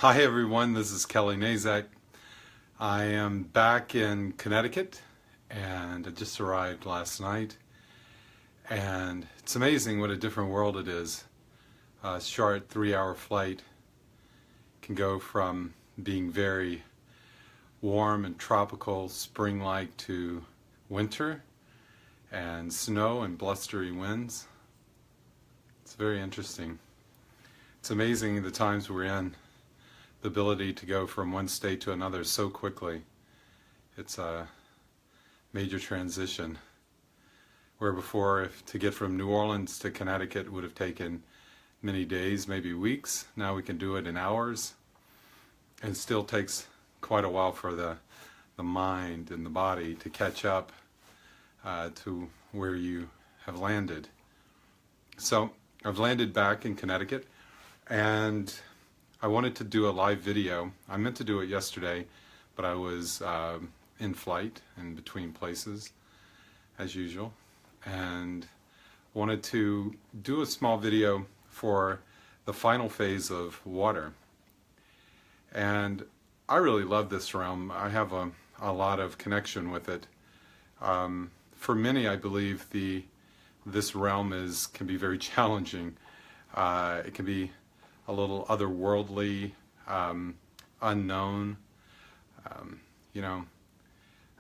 Hi everyone, this is Kelly Nazak. I am back in Connecticut and I just arrived last night, and it's amazing what a different world it is. A short 3-hour flight can go from being very warm and tropical, spring-like, to winter and snow and blustery winds. It's very interesting. It's amazing the times we're in. The ability to go from one state to another so quickly. It's a major transition. Where before, to get from New Orleans to Connecticut would have taken many days, maybe weeks, now we can do it in hours. And it still takes quite a while for the mind and the body to catch up to where you have landed. So I've landed back in Connecticut, and I wanted to do a live video. I meant to do it yesterday, but I was in flight in between places, as usual, and wanted to do a small video for the final phase of water. And I really love this realm. I have a lot of connection with it. For many, I believe this realm can be very challenging. It can be a little otherworldly, unknown.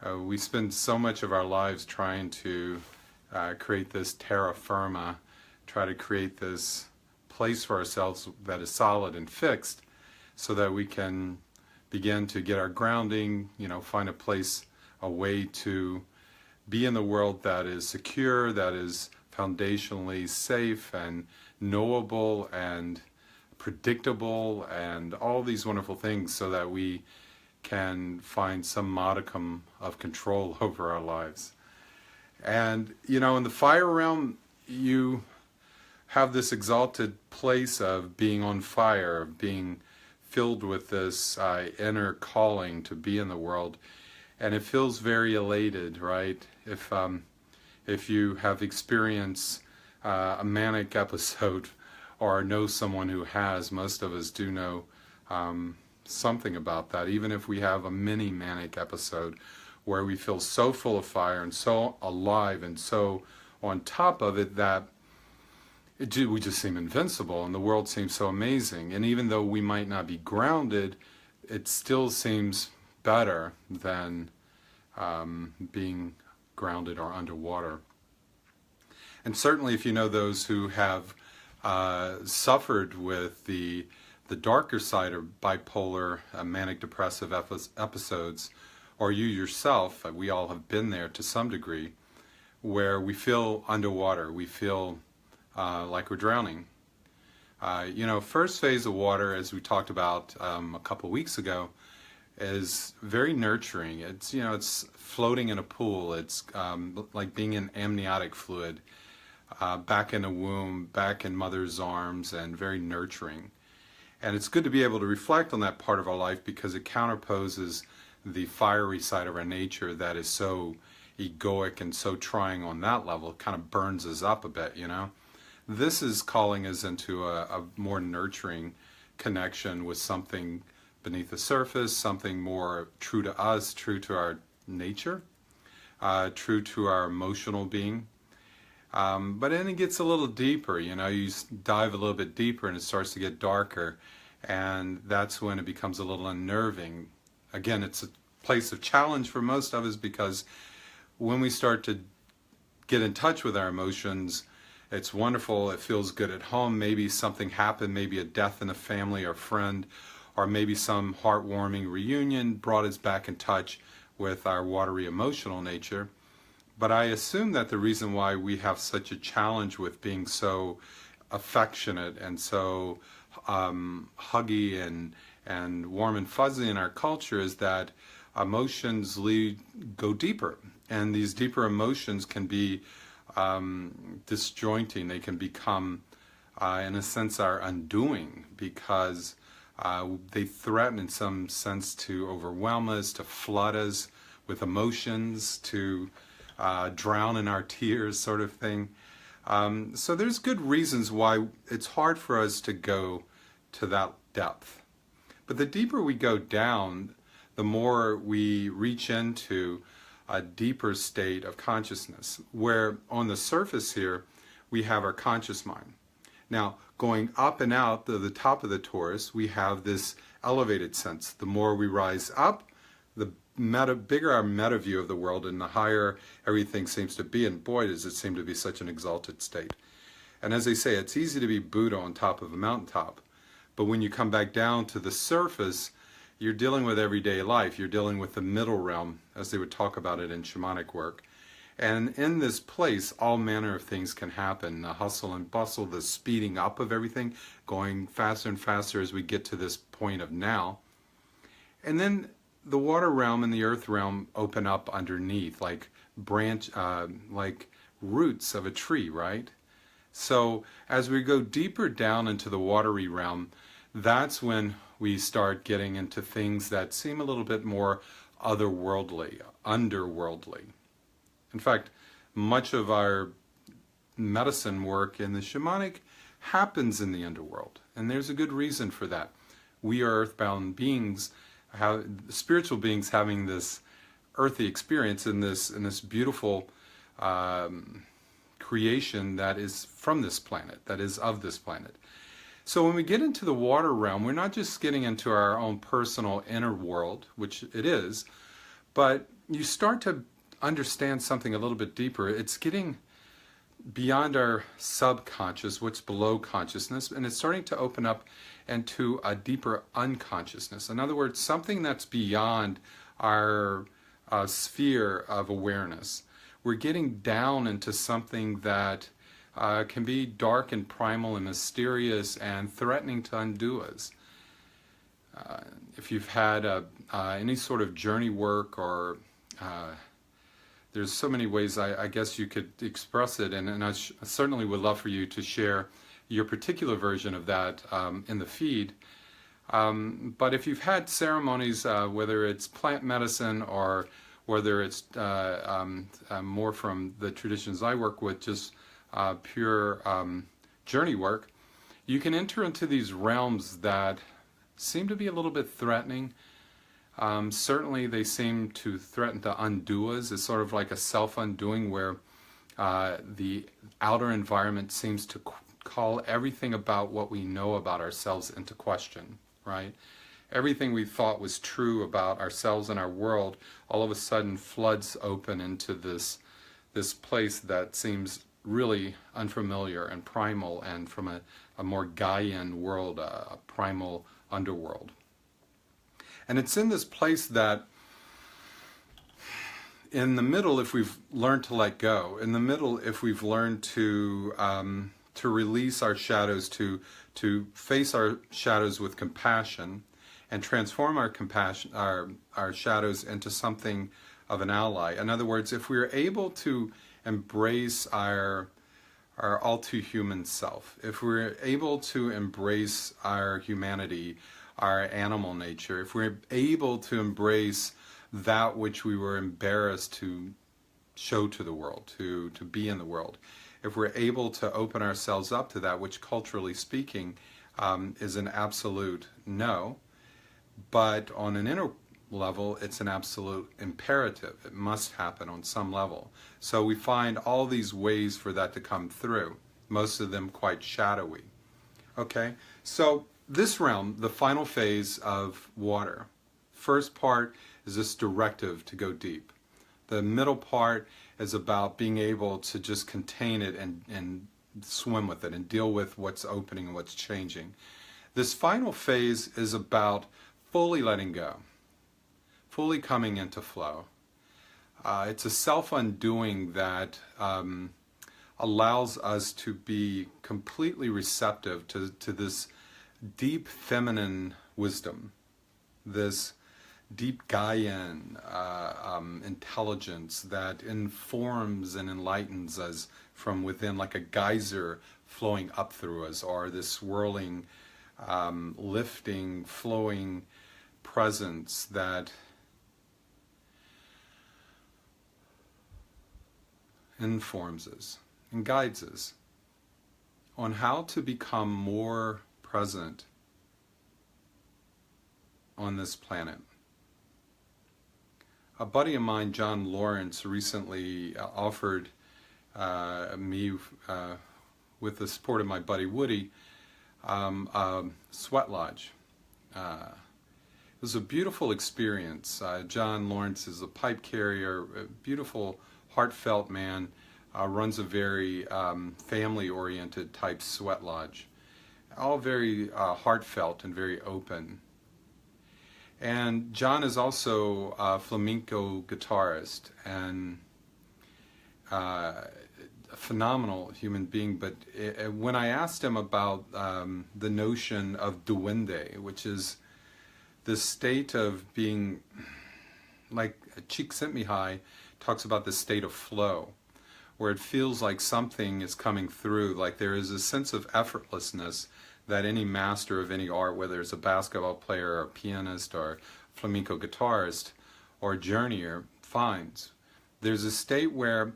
We spend so much of our lives trying to create this terra firma, try to create this place for ourselves that is solid and fixed, so that we can begin to get our grounding, find a place, a way to be in the world that is secure, that is foundationally safe and knowable and predictable, and all these wonderful things, so that we can find some modicum of control over our lives. And in the fire realm, you have this exalted place of being on fire, of being filled with this inner calling to be in the world, and it feels very elated, right? If you have experienced a manic episode, or know someone who has, most of us do know something about that, even if we have a mini manic episode where we feel so full of fire and so alive and so on top of it that we just seem invincible and the world seems so amazing. And even though we might not be grounded, it still seems better than being grounded or underwater. And certainly if you know those who have suffered with the darker side of bipolar, manic depressive episodes, or you yourself, we all have been there to some degree, where we feel underwater, we feel like we're drowning. First phase of water, as we talked about a couple weeks ago, is very nurturing. It's floating in a pool. It's like being in amniotic fluid. Back in a womb, back in mother's arms, and very nurturing. And it's good to be able to reflect on that part of our life, because it counterposes the fiery side of our nature that is so egoic and so trying on that level. It kind of burns us up a bit, This is calling us into a more nurturing connection with something beneath the surface, something more true to us, true to our nature, true to our emotional being. But then it gets a little deeper, you dive a little bit deeper and it starts to get darker, and that's when it becomes a little unnerving. Again, it's a place of challenge for most of us, because when we start to get in touch with our emotions, it's wonderful, it feels good at home. Maybe something happened, maybe a death in a family or friend, or maybe some heartwarming reunion brought us back in touch with our watery emotional nature. But I assume that the reason why we have such a challenge with being so affectionate and so huggy and warm and fuzzy in our culture is that emotions go deeper. And these deeper emotions can be disjointing. They can become, in a sense, our undoing, because they threaten in some sense to overwhelm us, to flood us with emotions, to drown in our tears, sort of thing. So there's good reasons why it's hard for us to go to that depth. But the deeper we go down, the more we reach into a deeper state of consciousness, where on the surface here, we have our conscious mind. Now, going up and out to the top of the torus, we have this elevated sense. The more we rise up, the bigger our meta view of the world, and the higher everything seems to be. And boy, does it seem to be such an exalted state. And as they say, it's easy to be Buddha on top of a mountaintop. But when you come back down to the surface, you're dealing with everyday life. You're dealing with the middle realm, as they would talk about it in shamanic work. And in this place, all manner of things can happen. The hustle and bustle, the speeding up of everything, going faster and faster as we get to this point of now. And then the water realm and the earth realm open up underneath, like like roots of a tree, right? So as we go deeper down into the watery realm, that's when we start getting into things that seem a little bit more otherworldly, underworldly. In fact, much of our medicine work in the shamanic happens in the underworld, and there's a good reason for that. We are earthbound beings, spiritual beings, having this earthy experience in this beautiful creation that is from this planet, that is of this planet. So when we get into the water realm, we're not just getting into our own personal inner world, which it is, but you start to understand something a little bit deeper. It's getting beyond our subconscious, what's below consciousness, and it's starting to open up into a deeper unconsciousness. In other words, something that's beyond our sphere of awareness. We're getting down into something that can be dark and primal and mysterious and threatening to undo us. If you've had any sort of journey work, or there's so many ways I guess you could express it, and I certainly would love for you to share your particular version of that in the feed. But if you've had ceremonies, whether it's plant medicine or whether it's more from the traditions I work with, just pure journey work, you can enter into these realms that seem to be a little bit threatening. Certainly they seem to threaten to undo us. It's sort of like a self-undoing where the outer environment seems to call everything about what we know about ourselves into question, right? Everything we thought was true about ourselves and our world all of a sudden floods open into this place that seems really unfamiliar and primal, and from a more Gaian world, a primal underworld. And it's in this place that in the middle, if we've learned to let go, in the middle, if we've learned to release our shadows, to face our shadows with compassion, and transform our shadows into something of an ally. In other words, if we're able to embrace our all too human self, if we're able to embrace our humanity, our animal nature, if we're able to embrace that which we were embarrassed to show to the world, to be in the world, if we're able to open ourselves up to that, which culturally speaking is an absolute no, but on an inner level it's an absolute imperative. It must happen on some level. So we find all these ways for that to come through, most of them quite shadowy. Okay, so this realm, the final phase of water, first part is this directive to go deep. The middle part is about being able to just contain it and swim with it and deal with what's opening and what's changing. This final phase is about fully letting go, fully coming into flow. It's a self-undoing that allows us to be completely receptive to this deep feminine wisdom, this deep Gaian intelligence that informs and enlightens us from within, like a geyser flowing up through us, or this swirling, lifting, flowing presence that informs us and guides us on how to become more present on this planet. A buddy of mine, John Lawrence, recently offered me, with the support of my buddy Woody, a sweat lodge. It was a beautiful experience. John Lawrence is a pipe carrier, a beautiful, heartfelt man, runs a very family-oriented type sweat lodge. All very heartfelt and very open. And John is also a flamenco guitarist and a phenomenal human being. But when I asked him about the notion of duende, which is this state of being, like Csikszentmihalyi talks about the state of flow, where it feels like something is coming through, like there is a sense of effortlessness that any master of any art, whether it's a basketball player or a pianist or flamenco guitarist or journeyer, finds. There's a state where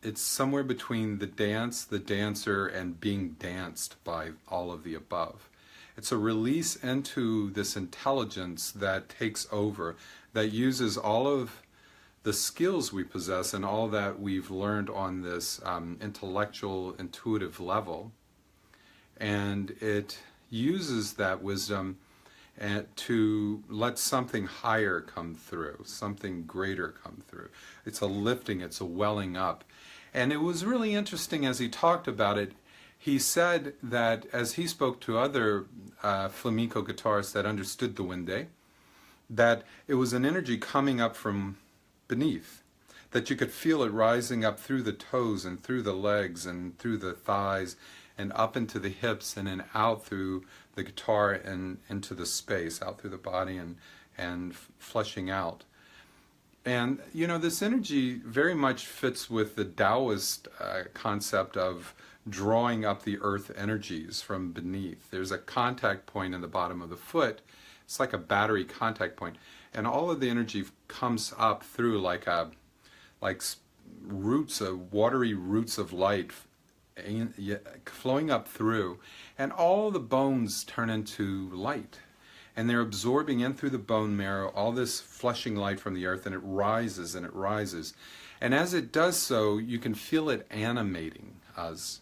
it's somewhere between the dance, the dancer, and being danced by all of the above. It's a release into this intelligence that takes over, that uses all of the skills we possess and all that we've learned on this intellectual, intuitive level. And it uses that wisdom to let something higher come through, something greater come through. It's a lifting, it's a welling up. And it was really interesting as he talked about it. He said that as he spoke to other flamenco guitarists that understood the duende, that it was an energy coming up from beneath, that you could feel it rising up through the toes and through the legs and through the thighs and up into the hips and then out through the guitar and into the space, out through the body and fleshing out. And, you know, this energy very much fits with the Taoist concept of drawing up the earth energies from beneath. There's a contact point in the bottom of the foot. It's like a battery contact point. And all of the energy comes up through like roots, watery roots of light flowing up through, and all the bones turn into light, and they're absorbing in through the bone marrow all this fleshing light from the earth, and it rises and it rises, and as it does so you can feel it animating us.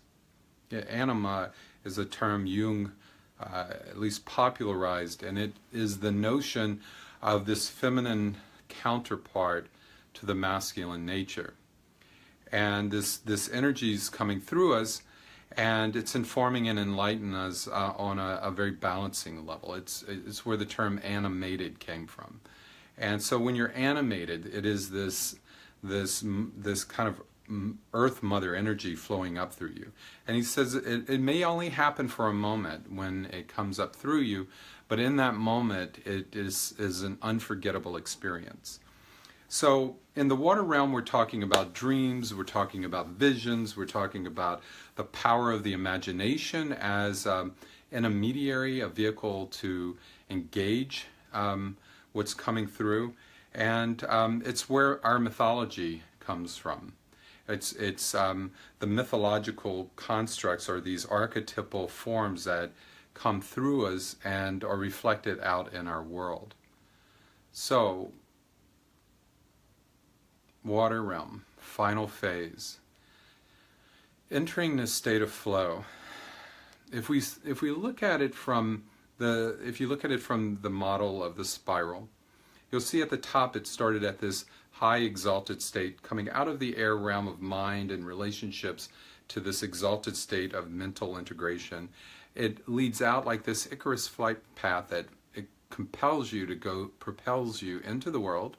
Anima is a term Jung at least popularized, and it is the notion of this feminine counterpart to the masculine nature. And this energy is coming through us, and it's informing and enlightening us on a very balancing level. It's where the term animated came from. And so when you're animated, it is this kind of Earth Mother energy flowing up through you. And he says it may only happen for a moment when it comes up through you, but in that moment it is an unforgettable experience. So in the water realm, we're talking about dreams, we're talking about visions, we're talking about the power of the imagination as an intermediary, a vehicle to engage what's coming through. And it's where our mythology comes from. It's the mythological constructs, or these archetypal forms that come through us and are reflected out in our world. So, water realm, final phase. Entering this state of flow. If we look at it from the model of the spiral, you'll see at the top it started at this high exalted state, coming out of the air realm of mind and relationships to this exalted state of mental integration. It leads out like this Icarus flight path that it compels you to go, propels you into the world,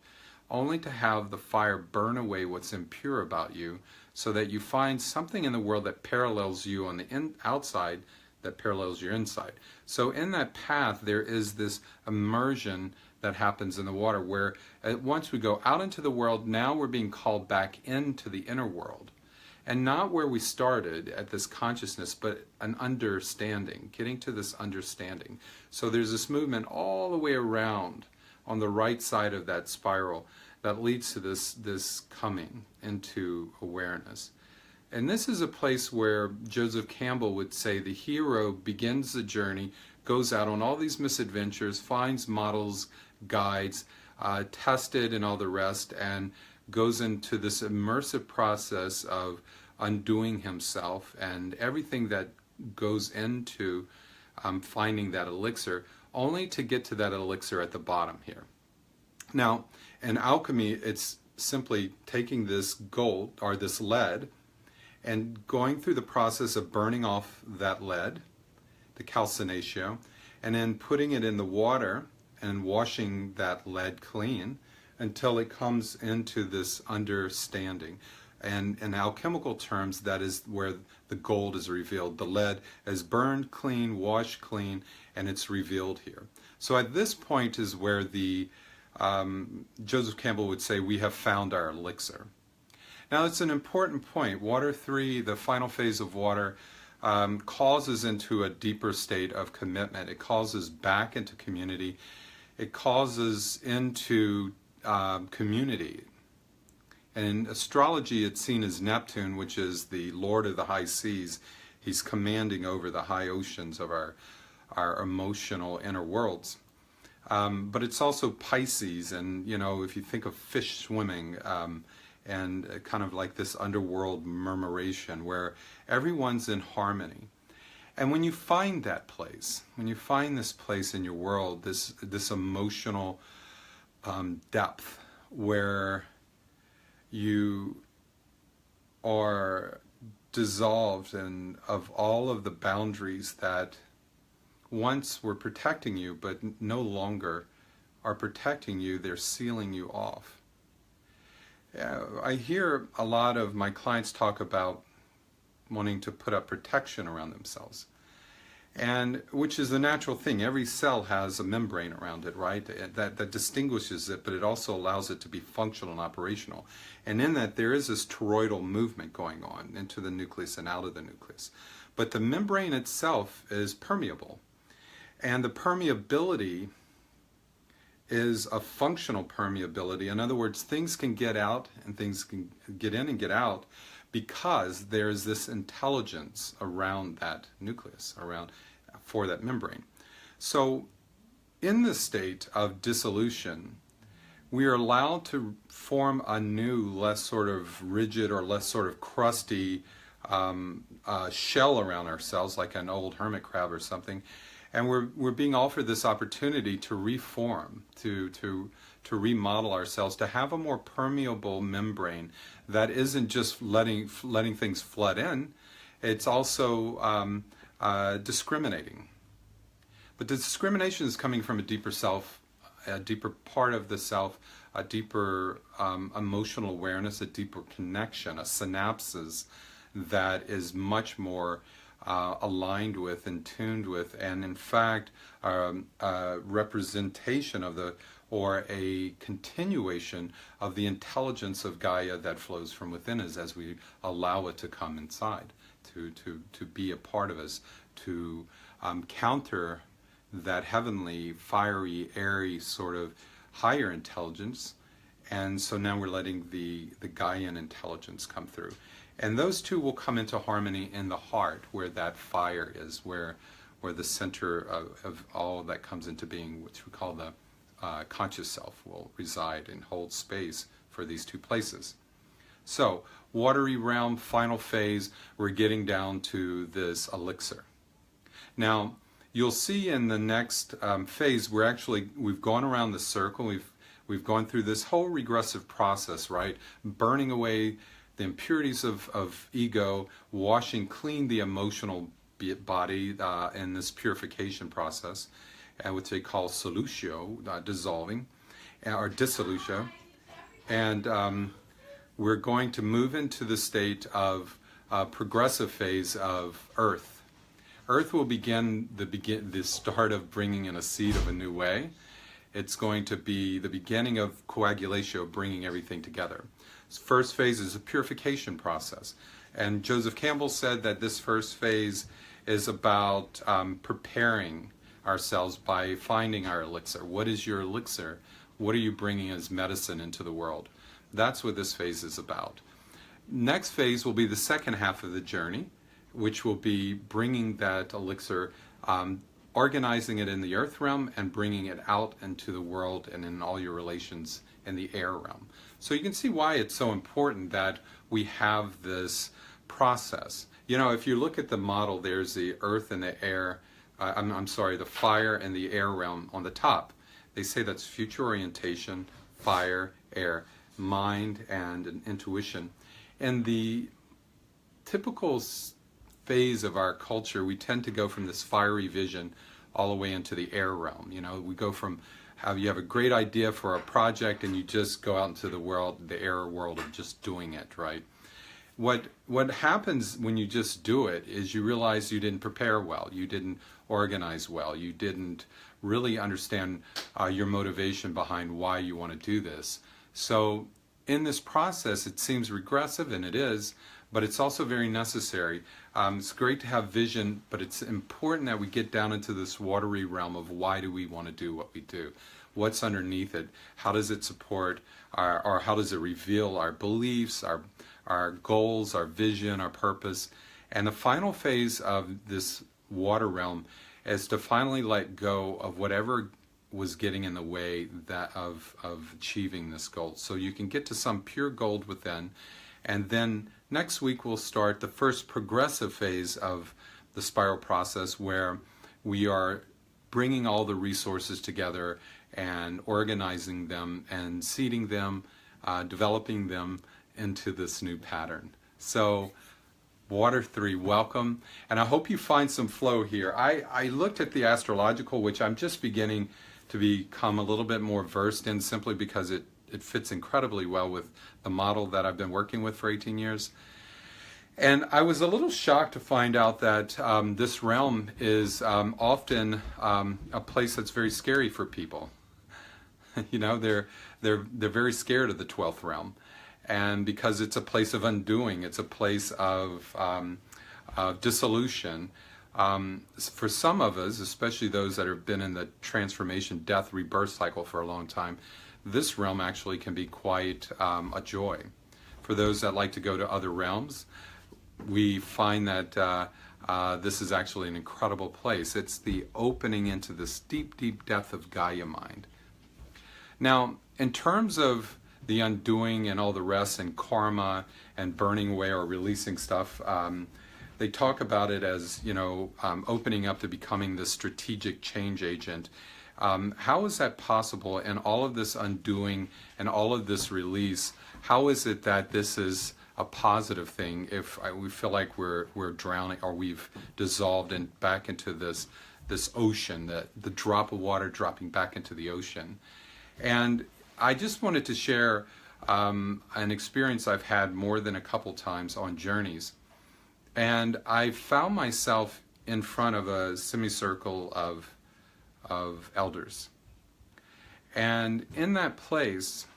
only to have the fire burn away what's impure about you, so that you find something in the world that parallels you on the outside, that parallels your inside. So in that path, there is this immersion that happens in the water, where once we go out into the world, now we're being called back into the inner world. And not where we started at this consciousness, but an understanding, getting to this understanding. So there's this movement all the way around on the right side of that spiral that leads to this coming into awareness. And this is a place where Joseph Campbell would say the hero begins the journey goes out on all these misadventures, finds models, guides, tested and all the rest, and goes into this immersive process of undoing himself and everything that goes into finding that elixir, only to get to that elixir at the bottom here. Now, in alchemy, it's simply taking this gold or this lead and going through the process of burning off that lead, the calcinatio, and then putting it in the water and washing that lead clean until it comes into this understanding. And in alchemical terms, that is where the gold is revealed. The lead is burned clean, washed clean, and it's revealed here. So at this point is where the Joseph Campbell would say, we have found our elixir. Now it's an important point. Water 3, the final phase of water, calls us into a deeper state of commitment. It calls us back into community. It calls us into community. And in astrology, it's seen as Neptune, which is the lord of the high seas. He's commanding over the high oceans of our emotional inner worlds. But it's also Pisces, and if you think of fish swimming, and kind of like this underworld murmuration where everyone's in harmony. And when you find that place, when you find this place in your world, this emotional depth where you are dissolved of all of the boundaries that once were protecting you but no longer are protecting you, they're sealing you off. I hear a lot of my clients talk about wanting to put up protection around themselves, and which is a natural thing. Every cell has a membrane around it, right? That distinguishes it, but it also allows it to be functional and operational. And in that, there is this toroidal movement going on into the nucleus and out of the nucleus. But the membrane itself is permeable, and the permeability is a functional permeability. In other words, things can get out and things can get in and get out because there's this intelligence around that nucleus, for that membrane. So in the state of dissolution, we are allowed to form a new, less sort of rigid or less sort of crusty shell around ourselves, like an old hermit crab or something. And we're being offered this opportunity to reform, to remodel ourselves, to have a more permeable membrane that isn't just letting things flood in. It's also discriminating. But the discrimination is coming from a deeper self, a deeper part of the self, a deeper emotional awareness, a deeper connection, a synapses that is much more aligned with and tuned with, and in fact a representation of or a continuation of the intelligence of Gaia that flows from within us as we allow it to come inside, to be a part of us, to counter that heavenly, fiery, airy sort of higher intelligence. And so now we're letting the Gaian intelligence come through. And those two will come into harmony in the heart, where that fire is, where the center of all that comes into being, which we call the conscious self, will reside and hold space for these two places. So, watery realm, final phase, we're getting down to this elixir. Now, you'll see in the next phase, we've gone around the circle, we've gone through this whole regressive process, right? Burning away the impurities of ego, washing clean the emotional body in this purification process, which they call solutio, dissolving, or dissolution. And we're going to move into the state of progressive phase of earth. Earth will begin the start of bringing in a seed of a new way. It's going to be the beginning of coagulatio, bringing everything together. First phase is a purification process. And Joseph Campbell said that this first phase is about preparing ourselves by finding our elixir. What is your elixir? What are you bringing as medicine into the world? That's what this phase is about. Next phase will be the second half of the journey, which will be bringing that elixir organizing it in the earth realm and bringing it out into the world and in all your relations in the air realm. So you can see why it's so important that we have this process. You know, if you look at the model, there's the earth and the air, I'm sorry, the fire and the air realm on the top. They say that's future orientation, fire, air, mind, and an intuition. And the typical phase of our culture, we tend to go from this fiery vision all the way into the air realm. You know, we go from how you have a great idea for a project and you just go out into the world, the air world of just doing it, right? What happens when you just do it is you realize you didn't prepare well, you didn't organize well, you didn't really understand your motivation behind why you want to do this. So in this process, it seems regressive, and it is, but it's also very necessary. It's great to have vision, but it's important that we get down into this watery realm of why do we want to do what we do? What's underneath it? How does it support or how does it reveal our beliefs, our goals, our vision, our purpose? And the final phase of this water realm is to finally let go of whatever was getting in the way of achieving this goal. So you can get to some pure gold within. And then next week we'll start the first progressive phase of the spiral process, where we are bringing all the resources together and organizing them and seeding them, developing them into this new pattern. So Water 3, welcome. And I hope you find some flow here. I looked at the astrological, which I'm just beginning to become a little bit more versed in, simply because it fits incredibly well with the model that I've been working with for 18 years. And I was a little shocked to find out that this realm is often a place that's very scary for people. You know, they're very scared of the 12th realm, and because it's a place of undoing, it's a place of dissolution. For some of us, especially those that have been in the transformation, death, rebirth cycle for a long time, this realm actually can be quite a joy. For those that like to go to other realms, we find that this is actually an incredible place. It's the opening into this deep, deep depth of Gaia mind. Now, in terms of the undoing and all the rest, and karma and burning away or releasing stuff, they talk about it as, you know, opening up to becoming the strategic change agent. How is that possible? And all of this undoing and all of this release, how is it that this is a positive thing if we feel like we're drowning, or we've dissolved and back into this ocean, the drop of water dropping back into the ocean? And I just wanted to share an experience I've had more than a couple times on journeys. And I found myself in front of a semicircle of elders. And in that place,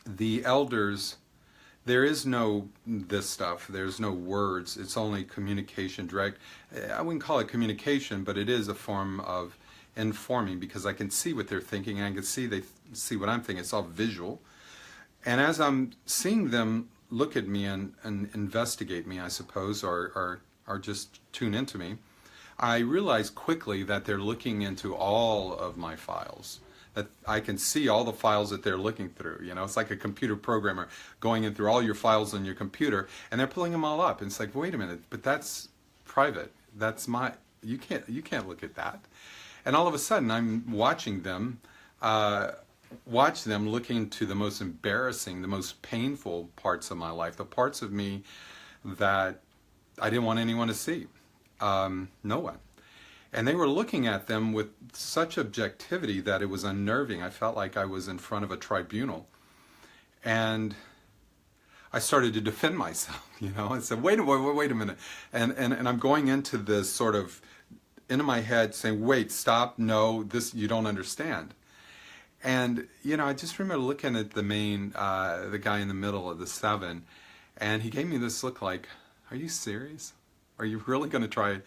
the elders, there is no this stuff, there's no words, it's only communication direct. I wouldn't call it communication, but it is a form of informing, because I can see what they're thinking, and I can see they see what I'm thinking. It's all visual. And as I'm seeing them look at me and investigate me, I suppose, or just tune into me, I realize quickly that they're looking into all of my files, that I can see all the files that they're looking through. You know, it's like a computer programmer going in through all your files on your computer, and they're pulling them all up. And it's like, wait a minute, but that's private. That's you can't look at that. And all of a sudden, I'm watching them, looking to the most embarrassing, the most painful parts of my life, the parts of me that I didn't want anyone to see, no one. And they were looking at them with such objectivity that it was unnerving. I felt like I was in front of a tribunal. And I started to defend myself, you know. I said, wait a minute. And I'm going into this sort of, into my head saying, wait, stop, no, this, you don't understand. And, you know, I just remember looking at the guy in the middle of the 7, and he gave me this look like, are you serious? Are you really going to try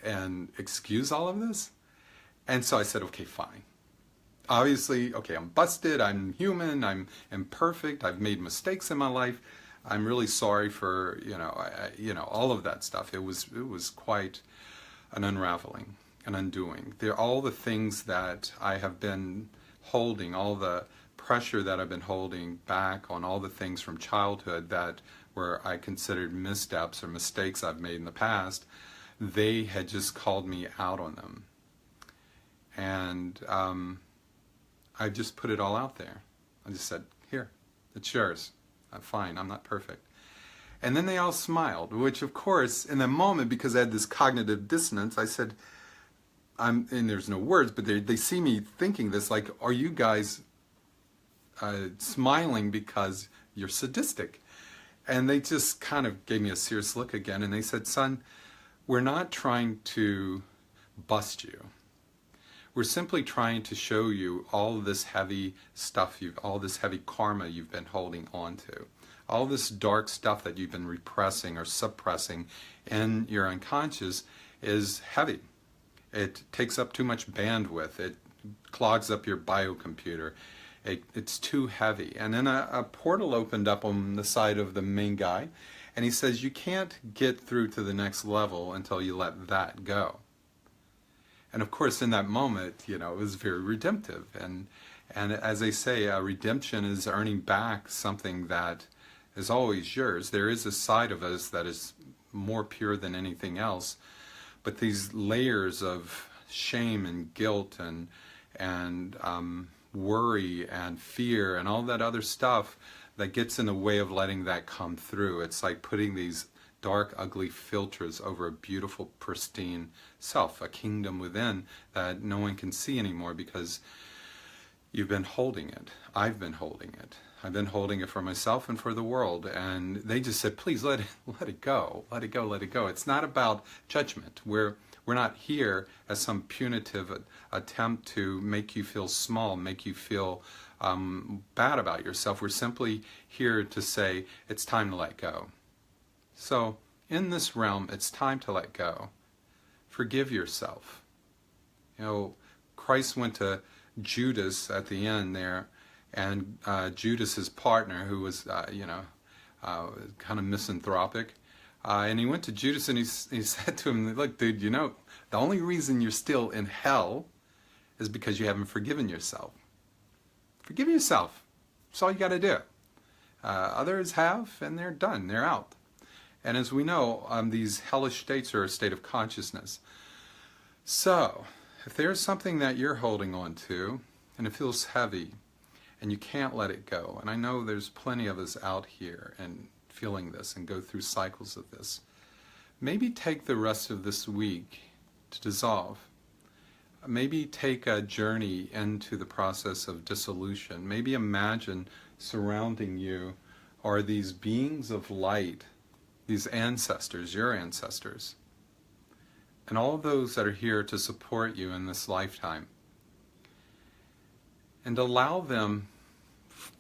and excuse all of this? And so I said, okay, fine. Obviously, okay, I'm busted, I'm human, I'm imperfect, I've made mistakes in my life. I'm really sorry for, all of that stuff. It was quite an unraveling. and undoing. They're all the things that I have been holding, all the pressure that I've been holding back on, all the things from childhood that were I considered missteps or mistakes I've made in the past. They had just called me out on them. And I just put it all out there. I just said, here, it's yours. I'm fine, I'm not perfect. And then they all smiled, which of course, in the moment, because I had this cognitive dissonance, I said, and there's no words, but they see me thinking this, like, are you guys smiling because you're sadistic? And they just kind of gave me a serious look again, and they said, son, we're not trying to bust you. We're simply trying to show you all this heavy stuff, all this heavy karma you've been holding on to. All this dark stuff that you've been repressing or suppressing in your unconscious is heavy. It takes up too much bandwidth. It clogs up your biocomputer. It's too heavy. And then a portal opened up on the side of the main guy, and he says, you can't get through to the next level until you let that go. And of course, in that moment, it was very redemptive. And as they say, redemption is earning back something that is always yours. There is a side of us that is more pure than anything else. But these layers of shame and guilt and worry and fear and all that other stuff that gets in the way of letting that come through. It's like putting these dark, ugly filters over a beautiful, pristine self, a kingdom within that no one can see anymore because you've been holding it. I've been holding it. I've been holding it for myself and for the world. And they just said, please let it go. Let it go, let it go. It's not about judgment. We're not here as some punitive attempt to make you feel small, make you feel bad about yourself. We're simply here to say it's time to let go. So, in this realm, it's time to let go. Forgive yourself. Christ went to Judas at the end there, and Judas, his partner, who was, kind of misanthropic, and he went to Judas and he said to him, look, dude, the only reason you're still in hell is because you haven't forgiven yourself. Forgive yourself. That's all you got to do. Others have, and they're done. They're out. And as we know, these hellish states are a state of consciousness. So, if there's something that you're holding on to, and it feels heavy, and you can't let it go, and I know there's plenty of us out here and feeling this and go through cycles of this, maybe take the rest of this week to dissolve. Maybe take a journey into the process of dissolution. Maybe imagine surrounding you are these beings of light, these ancestors, your ancestors, and all those that are here to support you in this lifetime. And allow them,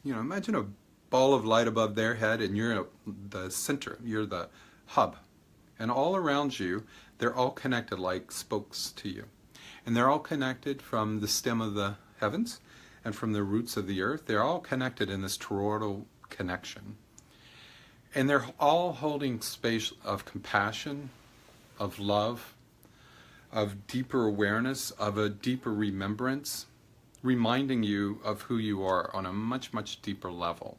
imagine a ball of light above their head and you're the center, you're the hub. And all around you, they're all connected like spokes to you. And they're all connected from the stem of the heavens and from the roots of the earth. They're all connected in this toroidal connection. And they're all holding space of compassion, of love, of deeper awareness, of a deeper remembrance, reminding you of who you are on a much, much deeper level.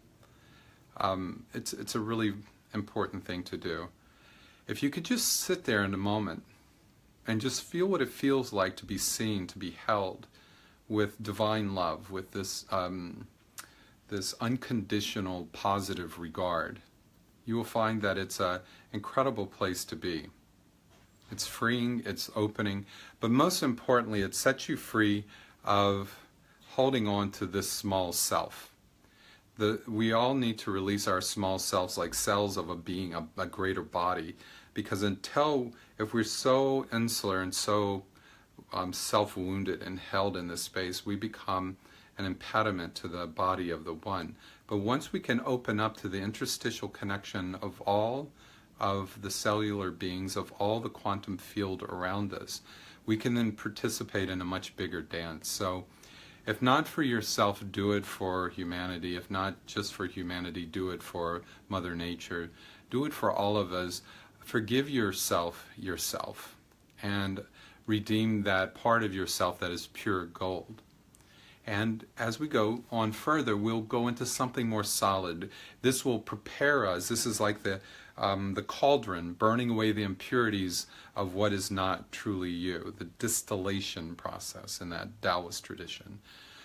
It's a really important thing to do. If you could just sit there in a moment and just feel what it feels like to be seen, to be held with divine love, with this unconditional positive regard, you will find that it's an incredible place to be. It's freeing, it's opening, but most importantly, it sets you free of holding on to this small self. We all need to release our small selves like cells of a being, a greater body, because if we're so insular and so self-wounded and held in this space, we become an impediment to the body of the one. But once we can open up to the interstitial connection of all of the cellular beings, of all the quantum field around us, we can then participate in a much bigger dance. So if not for yourself, do it for humanity. If not just for humanity, do it for Mother Nature. Do it for all of us. Forgive yourself, and redeem that part of yourself that is pure gold. And as we go on further, we'll go into something more solid. This will prepare us. This is like the cauldron, burning away the impurities of what is not truly you, the distillation process in that Taoist tradition.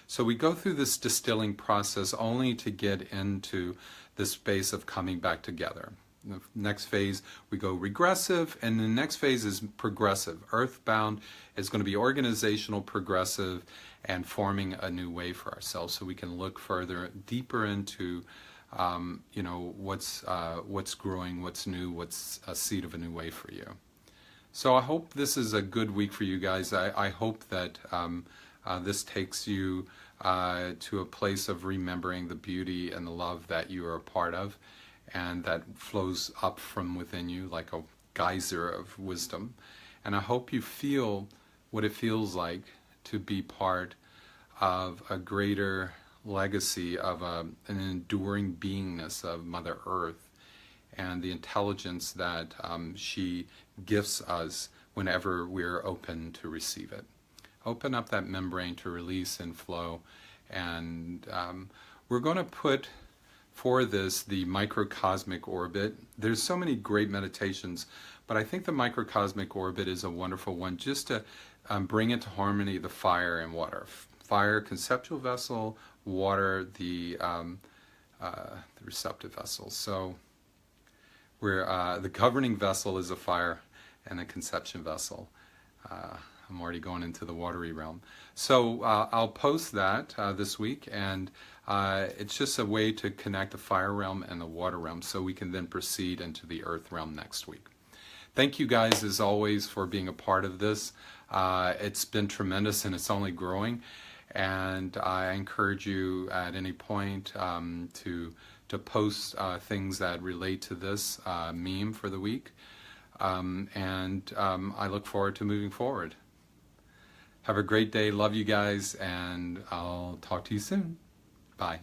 So we go through this distilling process only to get into this space of coming back together. The next phase, we go regressive, and the next phase is progressive. Earthbound is going to be organizational, progressive, and forming a new way for ourselves, so we can look further, deeper into, what's growing, what's new, what's a seed of a new way for you. So I hope this is a good week for you guys. I hope that this takes you to a place of remembering the beauty and the love that you are a part of, and that flows up from within you like a geyser of wisdom. And I hope you feel what it feels like to be part of a greater legacy of an enduring beingness of Mother Earth, and the intelligence that she gifts us whenever we're open to receive it. Open up that membrane to release and flow. And we're going to put for this the microcosmic orbit. There's so many great meditations, but I think the microcosmic orbit is a wonderful one, just to bring into harmony the fire and water. Fire, conceptual vessel; water, the receptive vessel. So we're the governing vessel is a fire, and the conception vessel. I'm already going into the watery realm. So I'll post that this week, and it's just a way to connect the fire realm and the water realm, so we can then proceed into the earth realm next week. Thank you guys, as always, for being a part of this. It's been tremendous, and it's only growing. And I encourage you at any point to post things that relate to this meme for the week. I look forward to moving forward. Have a great day. Love you guys, and I'll talk to you soon. Bye.